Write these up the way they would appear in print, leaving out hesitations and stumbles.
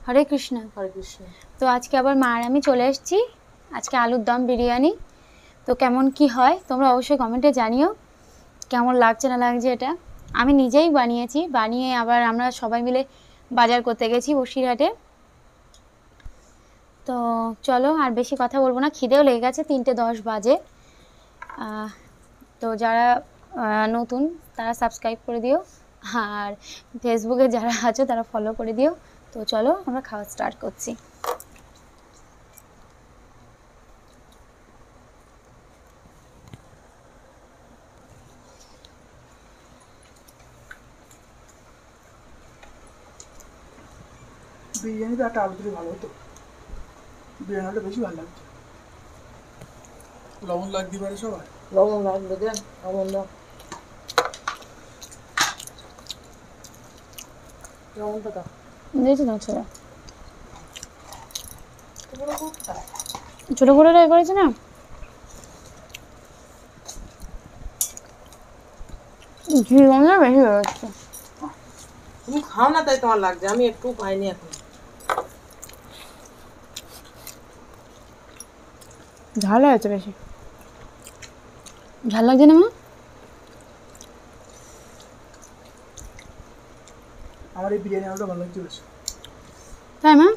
হরে কৃষ্ণ। হরে কৃষ্ণ। তো আজকে আবার মা আর আমি চলে এসেছি। আজকে আলুর দম বিরিয়ানি। তো কেমন কি হয় তোমরা অবশ্যই কমেন্টে জানিও কেমন লাগছে না লাগছে। এটা আমি নিজেই বানিয়েছি, বানিয়ে আবার আমরা সবাই মিলে বাজার করতে গেছি বসিরহাটে। তো চলো আর বেশি কথা বলবো না, খিদেও লেগে গেছে, 3:10 বাজে। তো যারা নতুন তারা সাবস্ক্রাইব করে দিও, আর ফেসবুকে যারা আছো তারা ফলো করে দিও। তো চলো আমরা খাওয়া স্টার্ট করছি। বিরিয়ানিটা একটা আলু দিলে ভালো হতো, বিরিয়ানিটা বেশি ভালো লাগছে। লবণ লাগতে পারে সবাই, লবণ লাগবে দেন, লবণ দাও। লবণটা দাও। দিয়েছি না ছোটো এগুলো কোথায়? ছোটো করে করেছে না, ঘি গন্ধটা বেশি বেরোচ্ছে। তুমি খাও না তাই তোমার লাগছে, আমি একটু পাইনি এখন। ঝাল হয়েছে বেশি, ঝাল লাগছে না মা? আমার এই বিরিয়ানি আলুটা ভালো লাগছে বেশি। তাই মা?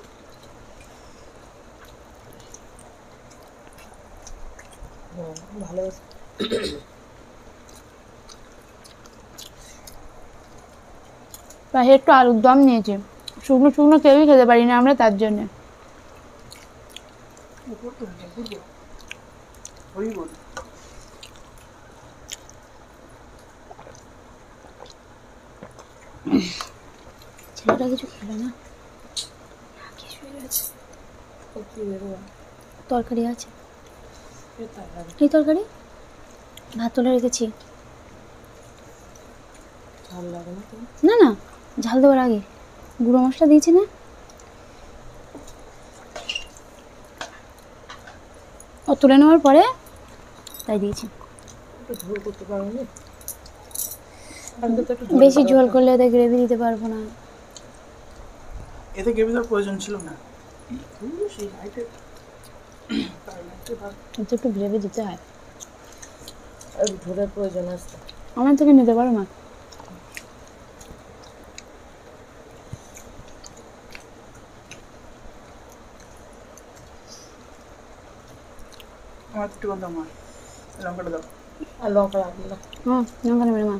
ভালো আছে। পাশে একটু আলুর দম নিয়েছি, শুকনো শুকনো কেউই খেতে পারি না আমরা, তার জন্যে। ওই বল ছেলেটা কিছু খেলো না, তরকারি আছে, এই তরকারি ভাত তুলে রেখেছি। ঝাল লাগে না তো? না না, ঝাল দেওয়ার আগে গুঁড়ো মশলা দিয়েছি না, ও তুলে নেওয়ার পরে তাই দিয়েছি। একটু ঝোল করতে পারো না? বেশি ঝোল করলে ওদের গ্রেভি দিতে পারবো না। এতে গ্রেভি দেওয়ার প্রয়োজন ছিল না। সেই হাইটে এতে একটু গ্রেভি দিতে হয়, আর ঝোলের প্রয়োজন আছে। আমার থেকে নিতে পারো মা। আমার একটু দাও, আমার লঙ্কাটা দাও। আর লঙ্কা রাখবো না। হ্যাঁ লঙ্কা নেবে মা,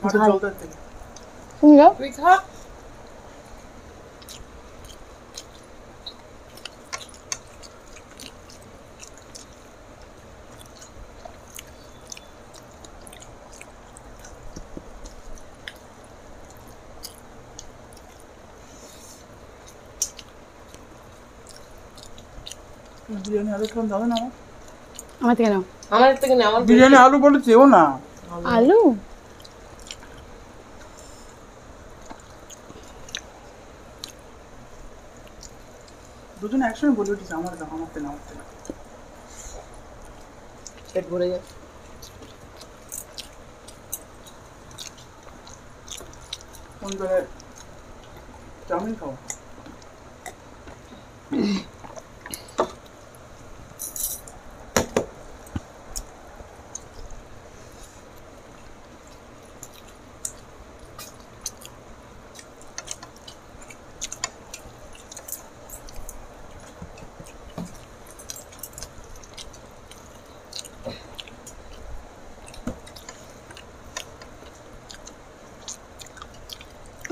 মাঠে ঝাল। জল দেওয়ার থেকে তুমি যাও। তুই খা। বিরিয়ানি আলু কেমন দাও না আমার? আমার থেকে নাও। আমার থেকে না, আমার বিরিয়ানি আলু বলে চেও না। আলু দুজনে একসঙ্গে বলে উঠেছে আমার দাও, আমার থেকে, আমার থেকে। পেট ভরে যাচ্ছে। কোন করে চাউমিন খাও?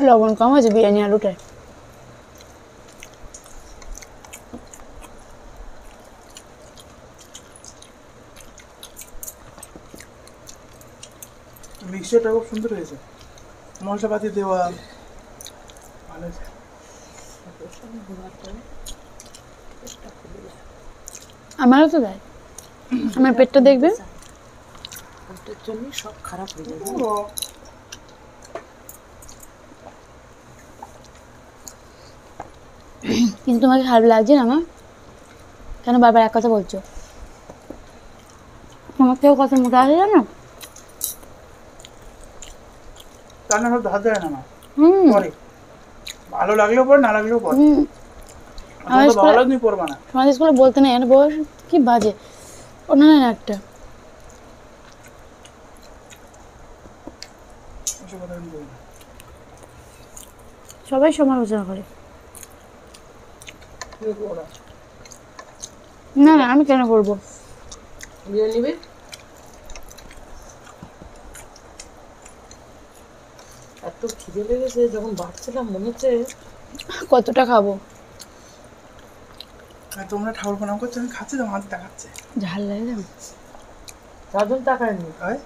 লবণ কম হয়েছে বিরিয়ানি আলুটায়। মিক্সচারটা খুব সুন্দর হয়েছে, মশলাপাতি দেওয়া ভালো হয়েছে। আমারও তো দেয়, আমার পেটটা দেখবে। পেটের জন্য সব খারাপ হয়ে যাবে। কিন্তু তোমাকে খারাপ লাগছে না মা? কেন বারবার এক কথা বলছো? তোমার থেকেও কথা মোটা আছে জানো? রান্না সব হাত দেয় না মা, হুম করে ভালো লাগলেও পর না লাগলেও পর আমার তো ভালো তুমি পড়বা না সমাজ স্কুলে বলতে নেই এটা বয়স কি বাজে ওনা না একটা ওসব কথা আমি বলি না। সবাই সমালোচনা করে তুমি করো না। না না আমি কেন করবো বিরিয়ানি নিবি? এত খিদে লেগেছে যখন বাড়ছিলাম মনে হচ্ছে কতটা খাবো আর তোমরা ঠাকুর প্রণাম করছো আমি খাচ্ছি তো হাত দেখাচ্ছে ঝাল লাগে না চারজন তাকায়নি। হয়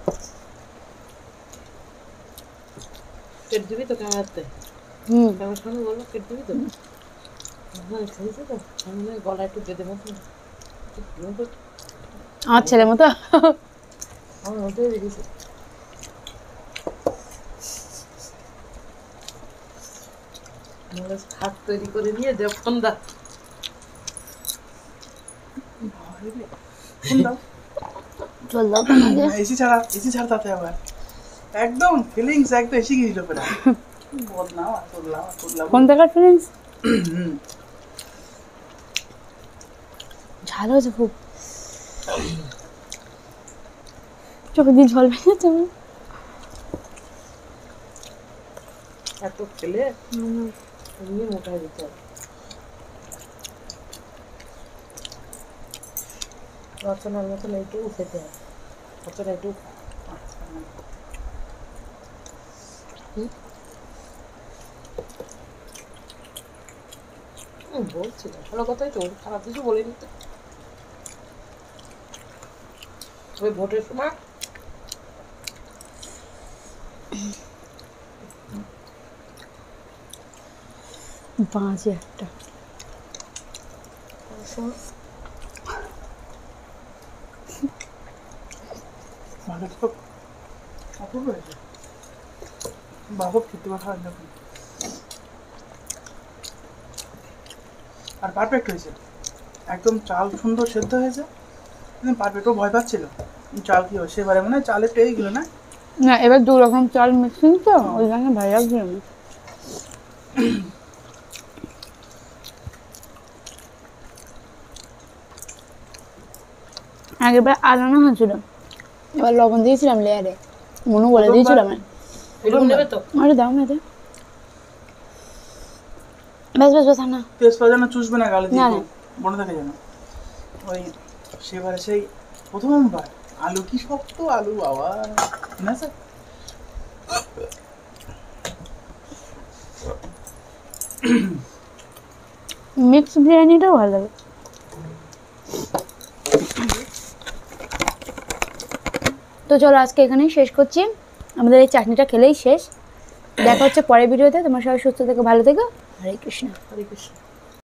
কেট দিবি তো ক্যামেরাতে? হুম ক্যামেরার সামনে বলবো কেট দিবি তো? হ্যাঁ খেয়েছে তো আমি মনে হয় গলা একটু বেঁধে মতো আমার ছেলের মতো আমার মধ্যে রেখেছে। খাট তৈরি করে নিয়ে দেব ফোনদা ফোন দাও চল দাও তোমাকে এসি ছাড়া তাতে আবার একদম ফিলিংস একদম এসে গিয়েছিল প্রায় বদলাম কোন দেখার ফিলিংস ঝাল হয়েছে খুব চোখে দিয়ে জল বেরিয়েছে আমার এত খেলে এমনি মোটা হয়ে যেতে হবে। রচনার মতন এইটুকু খেতে হবে। রচনা এইটুকু বলছি না ভালো কথাই তো খারাপ কিছু বলিনি তো। ওই ভোটের সময় বাজে একটা ভালো তো অপূর্ব হয়েছে বাবু খেতে পারা হয় যখন আর পারফেক্ট হয়েছে একদম চাল সুন্দর সেদ্ধ হয়েছে পারফেক্ট ও ভয় পাচ্ছিল চাল কি হয় সেবারে মনে হয় চালে পেয়ে গেল না না এবার দু রকম চাল মিক্সিং তো ওই জন্য ভাই লাগছিল না আগেবার আলানো হয়েছিল এবার লবণ দিয়েছিলাম লেয়ারে মনু বলে দিয়েছিল আমার এরকম নেবে তো? আরে দাও না দে বেশ বেশ বেশ না তেজপাতা যেন চুষবে না গালে দিয়ে না, না। মনে থাকে যেন ওই সেবারে সেই প্রথমবার আলু কি শক্ত আলু বাবা না স্যার মিক্স বিরিয়ানিটাও ভালো লাগে তো চলো আজকে এখানেই শেষ করছি আমাদের এই চাটনিটা খেলেই শেষ দেখা হচ্ছে পরের ভিডিওতে তোমার সবাই সুস্থ থেকো ভালো থেকো হরে কৃষ্ণ হরে কৃষ্ণ।